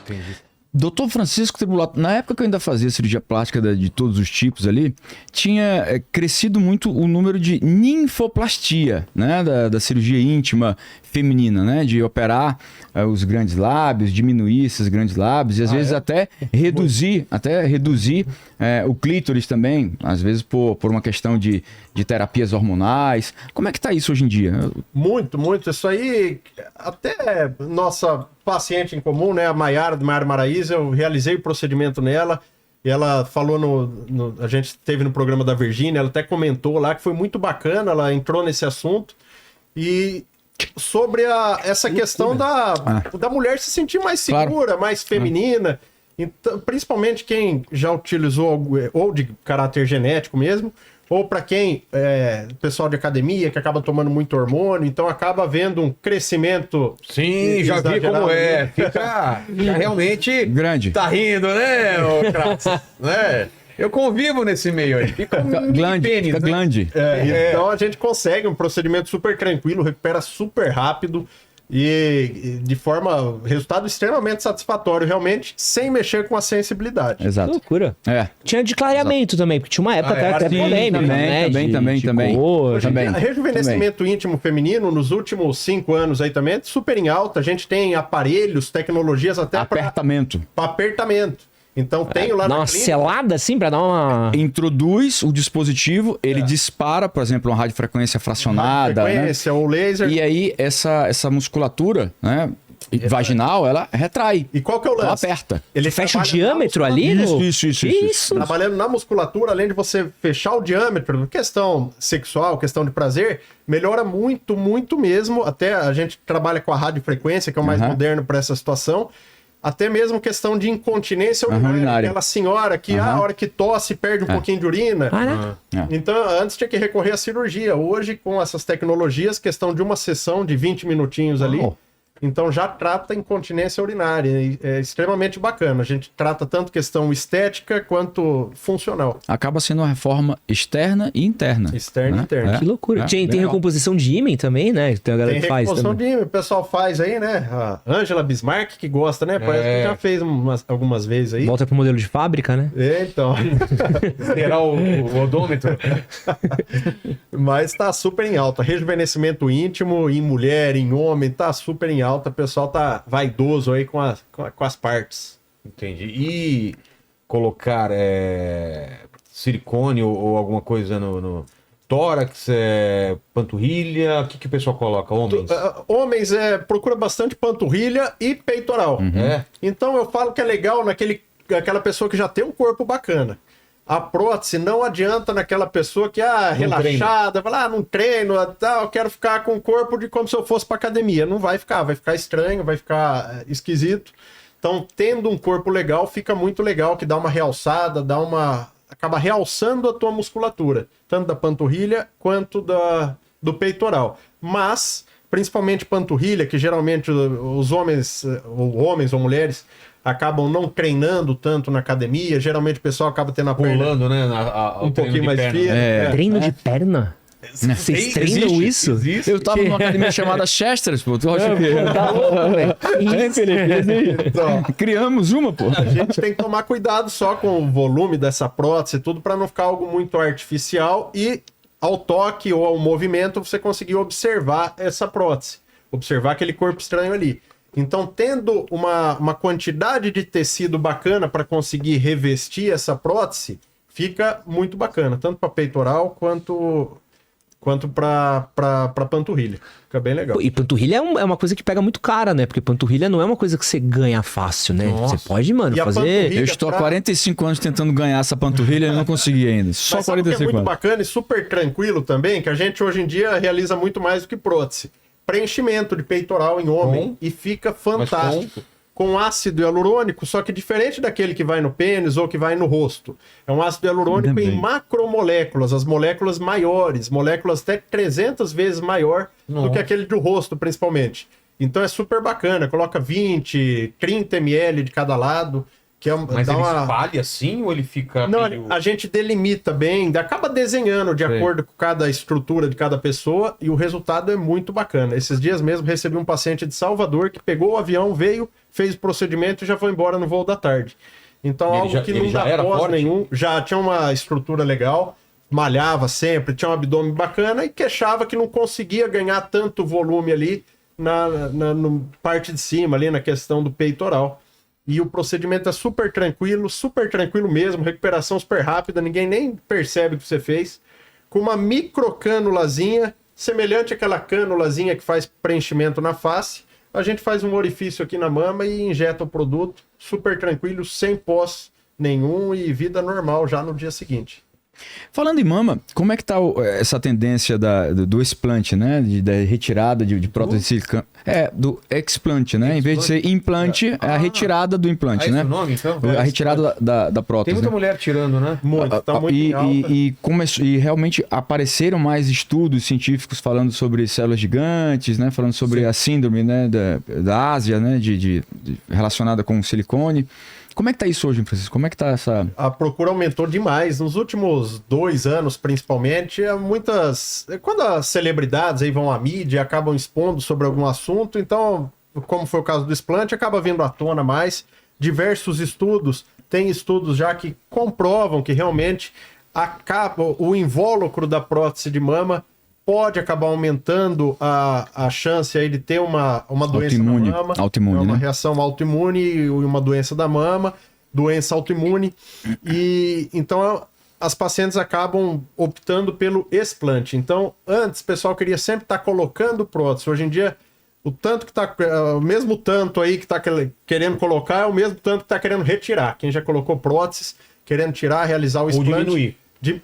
Entendi. Dr. Francisco Tribulato, na época que eu ainda fazia cirurgia plástica de todos os tipos ali, tinha crescido muito o número de ninfoplastia, né? Da cirurgia íntima feminina, né? De operar os grandes lábios, diminuir esses grandes lábios e às vezes até reduzir o clítoris também, às vezes por uma questão de terapias hormonais. Como é que tá isso hoje em dia? Muito, muito. Isso aí, até nossa paciente em comum, né, a Maiara Maraíza, eu realizei o procedimento nela, e ela falou a gente esteve no programa da Virgínia, ela até comentou lá que foi muito bacana, ela entrou nesse assunto, e sobre essa questão da mulher se sentir mais segura, mais feminina, então, principalmente quem já utilizou ou de caráter genético mesmo, ou para quem pessoal de academia que acaba tomando muito hormônio, então acaba vendo um crescimento. Sim, já vi como é. Fica realmente grande. Tá rindo, né, ô Kratz? Né? Eu convivo nesse meio aí. Fica glande, pênis, fica né? glande. Então a gente consegue um procedimento super tranquilo, recupera super rápido e de forma, resultado extremamente satisfatório, realmente, sem mexer com a sensibilidade. Exato. Que loucura. Tinha de clareamento também, porque tinha uma época até polêmica, né? Também. Hoje, rejuvenescimento íntimo feminino, nos últimos 5 anos aí também, é super em alta. A gente tem aparelhos, tecnologias até para apertamento. Então tenho lá dá uma selada assim para dar uma... Introduz o dispositivo, ele dispara, por exemplo, uma radiofrequência fracionada. Radiofrequência, ou laser. E aí essa musculatura, né, vaginal, ela retrai. E qual que é o lance? Ela aperta. Ele fecha o diâmetro ali? Isso. Trabalhando na musculatura, além de você fechar o diâmetro, questão sexual, questão de prazer, melhora muito, muito mesmo. Até a gente trabalha com a radiofrequência, que é o mais moderno para essa situação. Até mesmo questão de incontinência urinária. Aquela senhora que, a hora que tosse, perde um pouquinho de urina. Então, antes tinha que recorrer à cirurgia. Hoje, com essas tecnologias, questão de uma sessão de 20 minutinhos ali, então já trata incontinência urinária. É extremamente bacana. A gente trata tanto questão estética quanto funcional. Acaba sendo uma reforma externa e interna. Externa e interna. Que loucura. Tem recomposição de ímã também, né? Tem a galera que faz recomposição também. de ímã. O pessoal faz aí, né? A Angela Bismarck, que gosta, né? Parece que já fez algumas vezes aí. Volta pro modelo de fábrica, né? Então. Será o odômetro? Mas tá super em alta. Rejuvenescimento íntimo em mulher, em homem, tá super em alta. O pessoal tá vaidoso aí com as partes. Entendi. E colocar silicone ou alguma coisa no tórax, panturrilha, o que o pessoal coloca? Homens? Homens procura bastante panturrilha e peitoral. Então eu falo que é legal aquela pessoa que já tem um corpo bacana. A prótese não adianta naquela pessoa que relaxada, fala, não treino, eu quero ficar com o corpo como se eu fosse para academia. Não vai ficar estranho, vai ficar esquisito. Então, tendo um corpo legal, fica muito legal, que dá uma realçada, acaba realçando a tua musculatura, tanto da panturrilha quanto do peitoral. Mas, principalmente panturrilha, que geralmente os homens ou mulheres acabam não treinando tanto na academia, geralmente o pessoal acaba tendo a perna pulando, né? Um pouquinho mais fria. Treino de perna? Vocês treinam isso? Existe. Eu tava numa academia chamada Chester's, pô. Tu acha que... Tá louco, velho. Então, criamos uma, pô. a gente tem que tomar cuidado só com o volume dessa prótese e tudo para não ficar algo muito artificial e ao toque ou ao movimento você conseguir observar essa prótese, observar aquele corpo estranho ali. Então, tendo uma quantidade de tecido bacana para conseguir revestir essa prótese, fica muito bacana, tanto para peitoral quanto para panturrilha. Fica bem legal. E panturrilha é uma coisa que pega muito cara, né? Porque panturrilha não é uma coisa que você ganha fácil, né? Nossa. Você pode, mano, fazer... Eu estou há 45 anos tentando ganhar essa panturrilha e não consegui ainda. Só Mas sabe o que é 45 muito anos. bacana e super tranquilo também, que a gente hoje em dia realiza muito mais do que prótese. Preenchimento de peitoral em homem e fica fantástico. Com ácido hialurônico, só que diferente daquele que vai no pênis ou que vai no rosto. É um ácido hialurônico em macromoléculas, as moléculas maiores, moléculas até 300 vezes maior do que aquele do rosto, principalmente. Então é super bacana, coloca 20, 30 ml de cada lado. Mas ele espalha assim ou ele fica... Não, a gente delimita bem, acaba desenhando de acordo com cada estrutura de cada pessoa e o resultado é muito bacana. Esses dias mesmo recebi um paciente de Salvador que pegou o avião, veio, fez o procedimento e já foi embora no voo da tarde. Então, Ele algo já- que ele não já dá era pós forte? nenhum, já tinha uma estrutura legal, malhava sempre, tinha um abdômen bacana e queixava que não conseguia ganhar tanto volume ali no parte de cima, ali na questão do peitoral. E o procedimento é super tranquilo mesmo, recuperação super rápida, ninguém nem percebe o que você fez. Com uma microcânulazinha, semelhante àquela cânulazinha que faz preenchimento na face, a gente faz um orifício aqui na mama e injeta o produto, super tranquilo, sem pós nenhum e vida normal já no dia seguinte. Falando em mama, como é que tá essa tendência do explante, né? Da retirada de prótese de silicone. Do explante, né? Em vez de ser implante, é a retirada do implante, Ah, né? esse o nome, então? A retirada da Tem prótese. muita né? mulher tirando, né? Muito, tá muito em alta. E realmente apareceram mais estudos científicos falando sobre células gigantes, né? Falando sobre a síndrome, né? da Ásia, né? Relacionada com o silicone. Como é que tá isso hoje, Francisco? Como é que tá essa... A procura aumentou demais. Nos últimos 2 anos, principalmente, quando as celebridades aí vão à mídia e acabam expondo sobre algum assunto, então, como foi o caso do explante, acaba vindo à tona mais. Diversos estudos, tem estudos já que comprovam que realmente o invólucro da prótese de mama pode acabar aumentando a chance aí de ter uma doença Autoimune, na mama. autoimune, uma né? reação autoimune e uma doença da mama, doença autoimune. E então as pacientes acabam optando pelo explante. Então, antes o pessoal queria sempre estar colocando prótese. Hoje em dia, o mesmo tanto aí que está querendo colocar é o mesmo tanto que está querendo retirar. Quem já colocou próteses, querendo tirar, realizar o explante.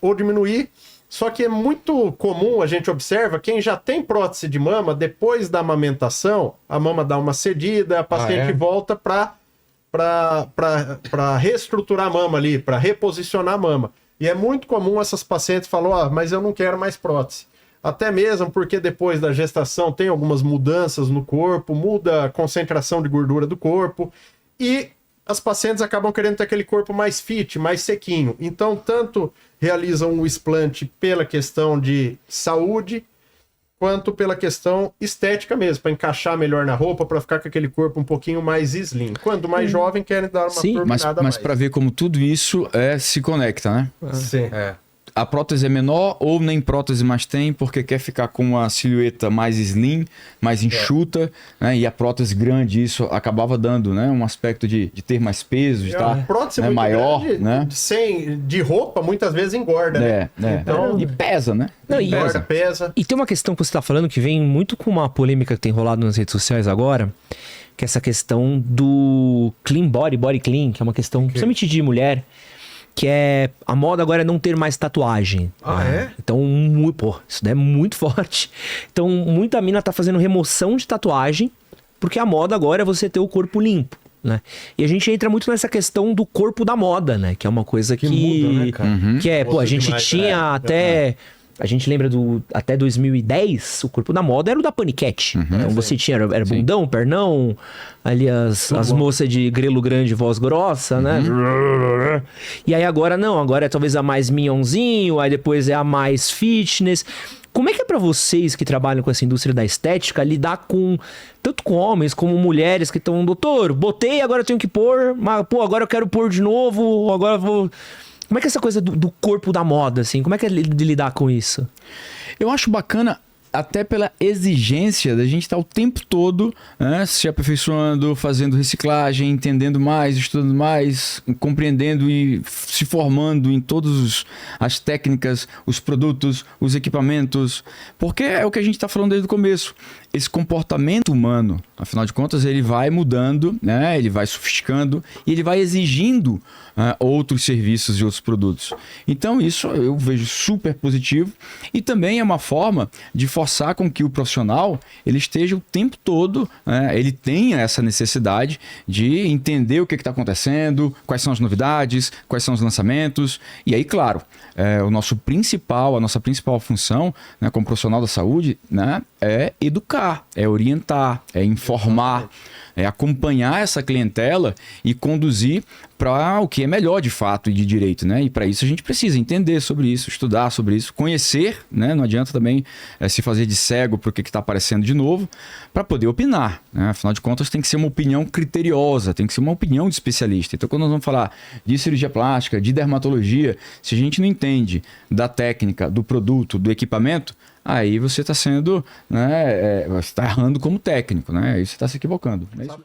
Ou diminuir. Só que é muito comum, a gente observa, quem já tem prótese de mama, depois da amamentação, a mama dá uma cedida, a paciente volta para reestruturar a mama ali, para reposicionar a mama. E é muito comum essas pacientes falarem, mas eu não quero mais prótese. Até mesmo porque depois da gestação tem algumas mudanças no corpo, muda a concentração de gordura do corpo e as pacientes acabam querendo ter aquele corpo mais fit, mais sequinho. Então, tanto realizam o explante pela questão de saúde, quanto pela questão estética mesmo, para encaixar melhor na roupa, para ficar com aquele corpo um pouquinho mais slim. Quando mais jovem, querem dar uma turbinada mas mais. para ver como tudo isso se conecta, né? Sim. A prótese é menor ou nem prótese mais tem, porque quer ficar com uma silhueta mais slim, mais enxuta, né? E a prótese grande, isso acabava dando, né? Um aspecto de ter mais peso, de estar prótese né? muito maior, grande, né? de roupa, muitas vezes engorda. né? Então, e pesa, né? Não, Engorda, pesa. E tem uma questão que você está falando que vem muito com uma polêmica que tem rolado nas redes sociais agora, que é essa questão do clean body clean, que é uma questão principalmente de mulher, que é a moda agora é não ter mais tatuagem. É? Então, isso daí é muito forte. Então, muita mina tá fazendo remoção de tatuagem, porque a moda agora é você ter o corpo limpo, né? E a gente entra muito nessa questão do corpo da moda, né? Que é uma coisa que muda, né, cara? que é, Muda a gente demais, tinha até... A gente lembra até 2010, o corpo da moda era o da paniquete. Então você tinha, era bundão, pernão, ali as moças de grelo grande, voz grossa, né? E aí agora não, agora é talvez a mais minhonzinho, aí depois é a mais fitness. Como é que é pra vocês que trabalham com essa indústria da estética lidar tanto com homens como mulheres que estão, doutor, botei, agora eu tenho que pôr, mas pô, agora eu quero pôr de novo, agora eu vou... Como é que é essa coisa do corpo da moda, assim? Como é que é de lidar com isso? Eu acho bacana até pela exigência da gente estar o tempo todo, né, se aperfeiçoando, fazendo reciclagem, entendendo mais, estudando mais, compreendendo e se formando em todas as técnicas, os produtos, os equipamentos, porque é o que a gente está falando desde o começo. Esse comportamento humano, afinal de contas, ele vai mudando, né? Ele vai sofisticando e ele vai exigindo outros serviços e outros produtos. Então isso eu vejo super positivo e também é uma forma de forçar com que o profissional ele esteja o tempo todo, ele tenha essa necessidade de entender o que está acontecendo, quais são as novidades, quais são os lançamentos. E aí, claro, a nossa principal função, né, como profissional da saúde, né, é educar, é orientar, é informar. É acompanhar essa clientela e conduzir para o que é melhor de fato e de direito, né? E para isso a gente precisa entender sobre isso, estudar sobre isso, conhecer, né? Não adianta também se fazer de cego para o que está aparecendo de novo, para poder opinar, né? Afinal de contas tem que ser uma opinião criteriosa, tem que ser uma opinião de especialista. Então quando nós vamos falar de cirurgia plástica, de dermatologia, se a gente não entende da técnica, do produto, do equipamento, aí você está sendo, né? Você está errando como técnico, né? Aí você está se equivocando. Não é isso?